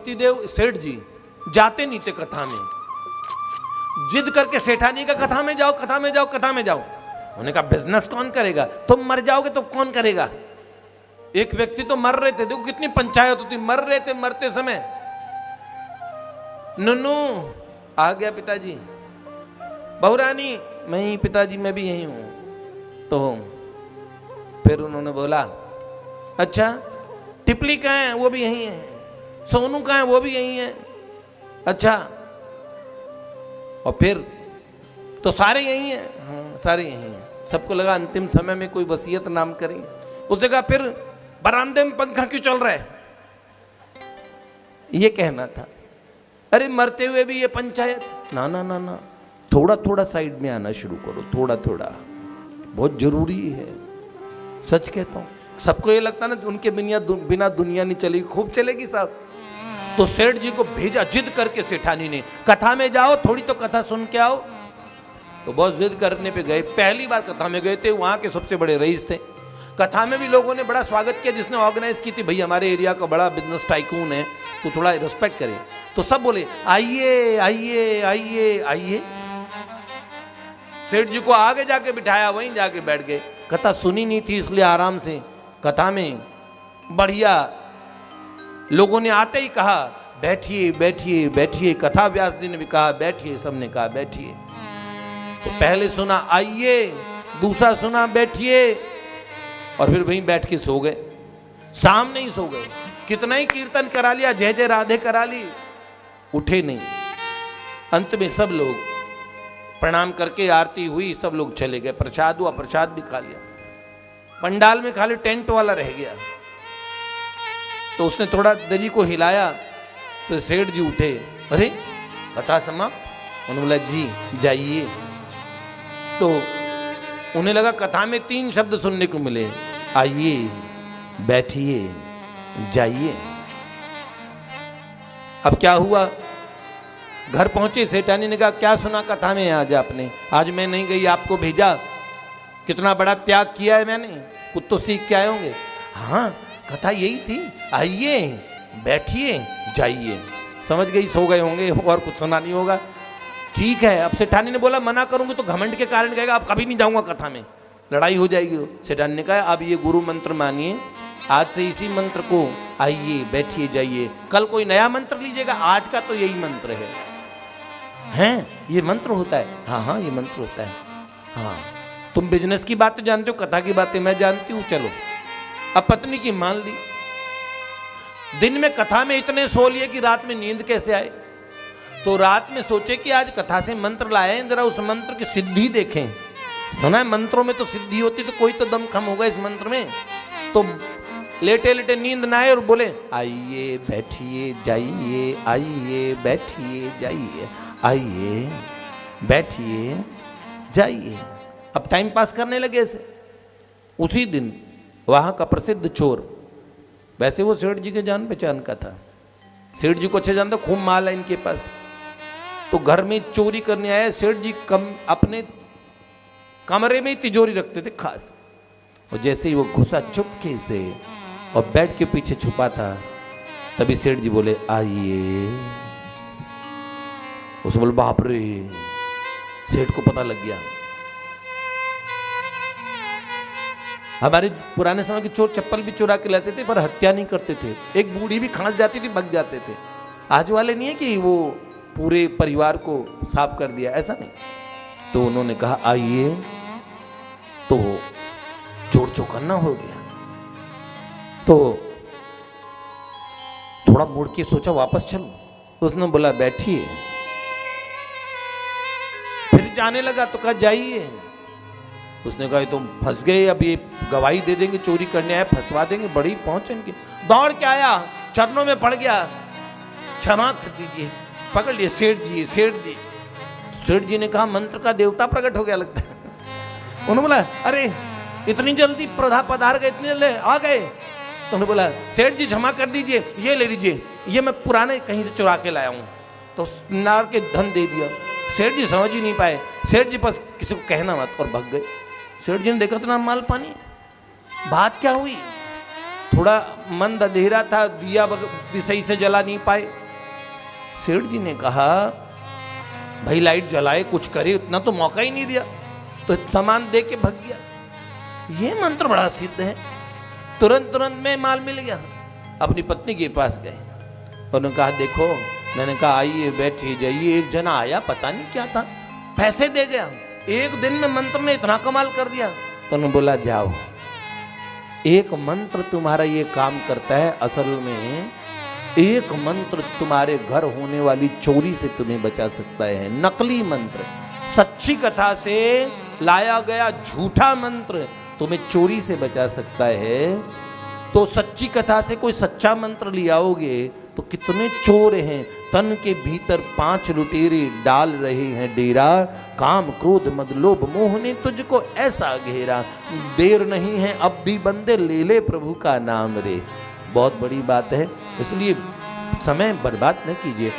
पतिदेव सेठ जी जाते नहीं थे कथा में, जिद करके सेठानी का कथा में जाओ, कथा में जाओ, कथा में जाओ। उन्होंने कहा बिजनेस कौन करेगा, तुम मर जाओगे तो कौन करेगा। एक व्यक्ति तो मर रहे थे, देखो कितनी पंचायत होती, मर रहे थे, मरते समय नन्नू आ गया पिताजी, बहुरानी मैं ही, पिताजी मैं भी यही हूं। तो फिर उन्होंने बोला अच्छा टिपली कहाँ है, वो भी यही है, सोनू कहाँ है, वो भी यही है, अच्छा और फिर तो सारे यही हैं, हाँ सारे यही हैं। सबको लगा अंतिम समय में कोई वसीयत नाम करें। उसने कहा फिर बरामदे में पंखा क्यों चल रहा है, ये कहना था। अरे मरते हुए भी ये पंचायत, ना ना ना ना, थोड़ा थोड़ा साइड में आना शुरू करो, थोड़ा थोड़ा, बहुत जरूरी है, सच कहता हूं। सबको ये लगता ना उनके बिना दुनिया नहीं चलेगी, खूब चलेगी साहब। तो सेठ जी को भेजा जिद करके सेठानी ने, कथा में जाओ, थोड़ी तो कथा सुन के आओ। तो बहुत जिद करने पे गए, पहली बार कथा में गए थे, वहां के सबसे बड़े रईस थे। कथा में भी लोगों ने बड़ा स्वागत किया, जिसने ऑर्गेनाइज की थी, भाई हमारे एरिया का बड़ा बिजनेस टाइकून है तो थोड़ा रिस्पेक्ट करें। तो सब बोले आइए आइए आइए आइए। सेठ जी को आगे जाके बिठाया, वहीं जाके बैठ गए। कथा सुनी नहीं थी इसलिए आराम से, कथा में बढ़िया लोगों ने आते ही कहा बैठिए बैठिए बैठिए, कथा व्यास जी ने भी कहा बैठिए, सबने कहा बैठिए। तो पहले सुना आइए, दूसरा सुना बैठिए, और फिर वहीं बैठ के सो गए, सामने ही सो गए। कितना ही कीर्तन करा लिया, जय जय राधे करा ली, उठे नहीं। अंत में सब लोग प्रणाम करके आरती हुई, सब लोग चले गए, प्रसाद हुआ, प्रसाद भी खा लिया। पंडाल में खाली टेंट वाला रह गया। तो उसने थोड़ा दरी को हिलाया तो सेठ जी उठे, अरे कथा समाप्त। उन्होंने बोला जी जाइए। तो उन्हें लगा कथा में 3 शब्द सुनने को मिले, आइए बैठिए जाइए। अब क्या हुआ, घर पहुंचे, सेठानी ने कहा क्या सुना कथा में आज आपने, आज मैं नहीं गई, आपको भेजा, कितना बड़ा त्याग किया है मैंने, कुछ तो सीख के आए होंगे। हाँ कथा यही थी, आइए बैठिए जाइए। समझ गई, सो गए होंगे और कुछ सुना नहीं होगा। ठीक है। अब सेठानी ने बोला मना करूंगी तो घमंड के कारण कहेगा अब कभी नहीं जाऊंगा कथा में, लड़ाई हो जाएगी। सेठानी ने कहा अब ये गुरु मंत्र मानिए, आज से इसी मंत्र को आइए बैठिए जाइए, कल कोई नया मंत्र लीजिएगा, आज का तो यही मंत्र है। हैं ये मंत्र होता है, हाँ हाँ ये मंत्र होता है। हाँ तुम बिजनेस की बातें जानते हो, कथा की बातें मैं जानती हूँ, चलो। अब पत्नी की मान ली। दिन में कथा में इतने सो लिए कि रात में नींद कैसे आए। तो रात में सोचे कि आज कथा से मंत्र लाए, जरा उस मंत्र की सिद्धि देखें। सुना है मंत्रों में तो सिद्धि होती, तो कोई तो दम खम होगा इस मंत्र में। तो लेटे लेटे नींद ना आए और बोले आइए बैठिए जाइए, आइए बैठिए जाइए, आइए बैठिए जाइए। अब टाइम पास करने लगे ऐसे। उसी दिन वहां का प्रसिद्ध चोर, वैसे वो सेठ जी के जान पहचान का था, सेठ जी को अच्छे जानते, खूब माल है इनके पास। तो घर में चोरी करने आया सेठ जी, अपने कमरे में ही तिजोरी रखते थे खास। और जैसे ही वो घुसा चुपके से और बेड के पीछे छुपा था, तभी सेठ जी बोले आइए। उसे बोले बाप रे, सेठ को पता लग गया। हमारे पुराने समय के चोर चप्पल भी चुरा के लाते थे, पर हत्या नहीं करते थे। एक बूढ़ी भी खांस जाती थी, भग जाते थे। आज वाले नहीं है कि वो पूरे परिवार को साफ कर दिया, ऐसा नहीं। तो उन्होंने कहा आइए, तो चोर चौकन्ना हो गया। तो थोड़ा मुड़ के सोचा वापस चलो। उसने बोला बैठिए। फिर जाने लगा तो कहा जाइए। उसने कहा तुम फंस गए, अब ये गवाही दे देंगे, चोरी करने आए, फंसवा देंगे, बड़ी पहुंच इनकी। दौड़ के आया, चरणों में पड़ गया, क्षमा कर दीजिए। पकड़ लिए सेठ जी, सेठ जी। सेठ जी ने कहा मंत्र का देवता प्रकट हो गया लगता है। उन्होंने बोला अरे इतनी जल्दी पधार गए, इतनी जल्दी आ गए। तो उन्होंने बोला सेठ जी क्षमा कर दीजिए, ये ले लीजिए, ये मैं पुराने कहीं से चुरा के लाया हूँ। तो नार के धन दे दिया। सेठ जी समझ ही नहीं पाए। सेठ जी बस किसी को कहना मत, और भाग गए। सेठ जी ने देखा तो ना माल पानी, बात क्या हुई। थोड़ा मंद अंधेरा था, दिया भी सही से जला नहीं पाए। सेठ जी ने कहा भाई लाइट जलाए कुछ करे, उतना तो मौका ही नहीं दिया, तो सामान दे के भाग गया। ये मंत्र बड़ा सिद्ध है, तुरंत में माल मिल गया। अपनी पत्नी के पास गए, उन्होंने कहा देखो, मैंने कहा आइए बैठिए जाइए, एक जना आया पता नहीं क्या था, पैसे दे गया, एक दिन में मंत्र ने इतना कमाल कर दिया। तो उन्होंने बोला जाओ, एक मंत्र तुम्हारा ये काम करता है, असल में एक मंत्र तुम्हारे घर होने वाली चोरी से तुम्हें बचा सकता है। नकली मंत्र, सच्ची कथा से लाया गया झूठा मंत्र तुम्हें चोरी से बचा सकता है। तो सच्ची कथा से कोई सच्चा मंत्र ले आओगे तो कितने चोर हैं, तन के भीतर 5 लुटेरे डाल रहे हैं डेरा, काम क्रोध मद लोभ मोह ने तुझको ऐसा घेरा, देर नहीं है अब भी बंदे ले ले प्रभु का नाम रे। बहुत बड़ी बात है, इसलिए समय बर्बाद न कीजिए।